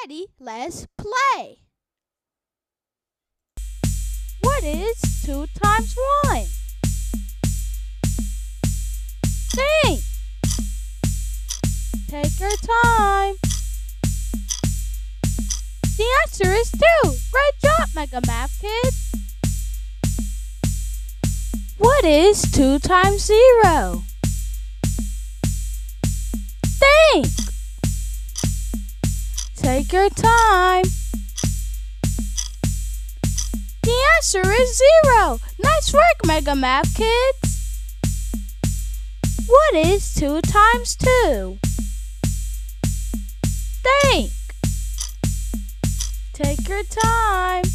Ready, let's play. What is 2 times 1? Think. Take your time. The answer is 2. Great job, MegaMathKids. What is 2 times 0? Think. Take your time. The answer is 0. Nice work, MegaMathKids. What is 2 times 2? Think. Take your time.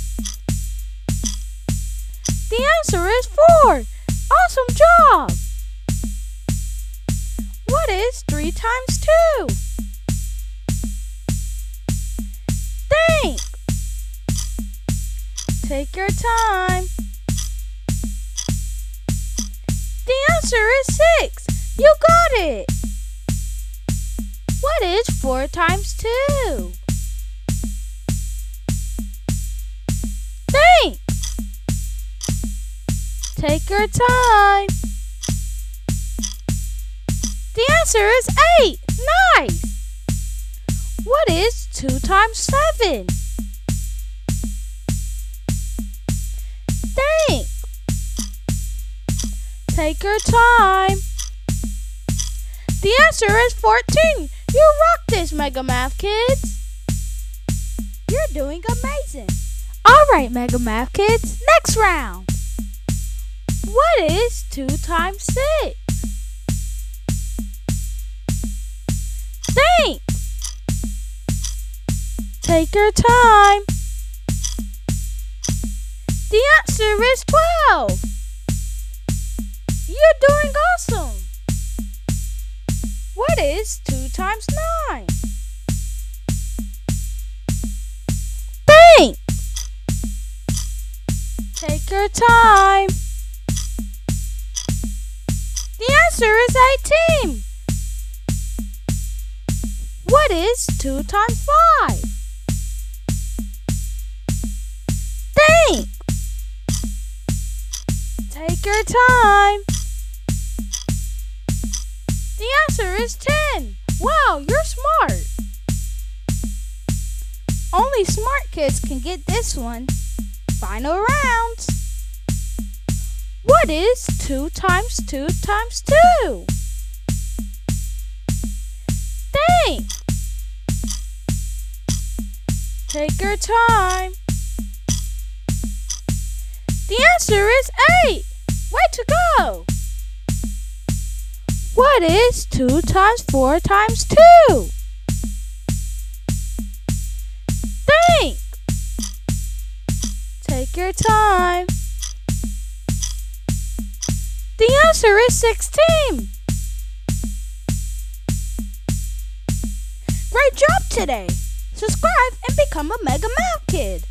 The answer is 4. Awesome job. What is 3 times 2? Think. Take your time. The answer is 6. You got it. What is 4 times 2? Think. Take your time. The answer is 8. Nice. What is 2 times 7? Think. Take your time. The answer is 14. You rock this, MegaMathKids. You're doing amazing. Alright, MegaMathKids, next round. What is 2 times 6? Think. Take your time. The answer is 12. You're doing awesome. What is 2 times 9? Think. Take your time. The answer is 18. What is 2 times 5? Think. Take your time. The answer is 10. Wow, you're smart. Only smart kids can get this one. Final rounds. What is 2 times 2 times 2? Think. Take your time. The answer is 8. Way to go. What is 2 times 4 times 2? Think. Take your time. The answer is 16. Great job today. Subscribe and become a MegaMathKid.